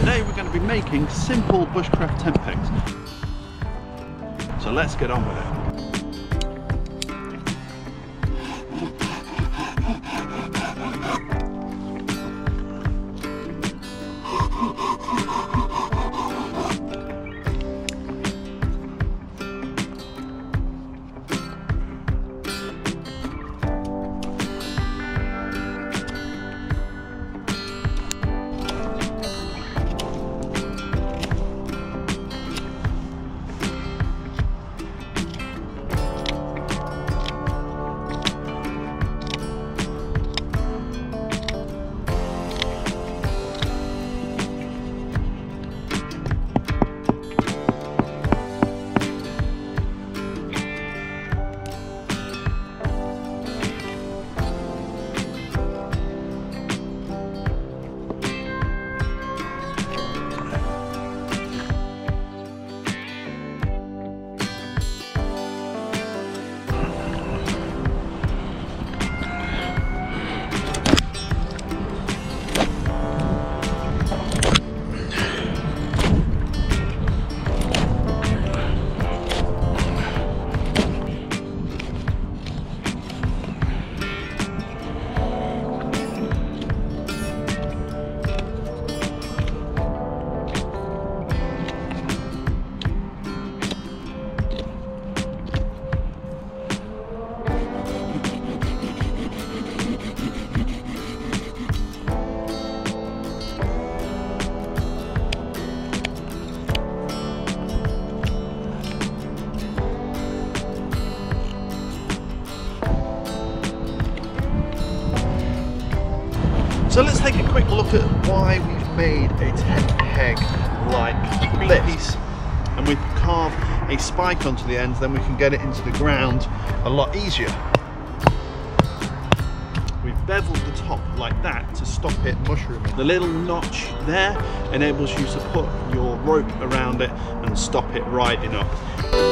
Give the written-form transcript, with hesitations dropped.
Today we're going to be making simple bushcraft tent pegs. So let's get on with it. So let's take a quick look at why we've made a tent peg like this. And we carve a spike onto the ends, then we can get it into the ground a lot easier. We've beveled the top like that to stop it mushrooming. The little notch there enables you to put your rope around it and stop it riding up.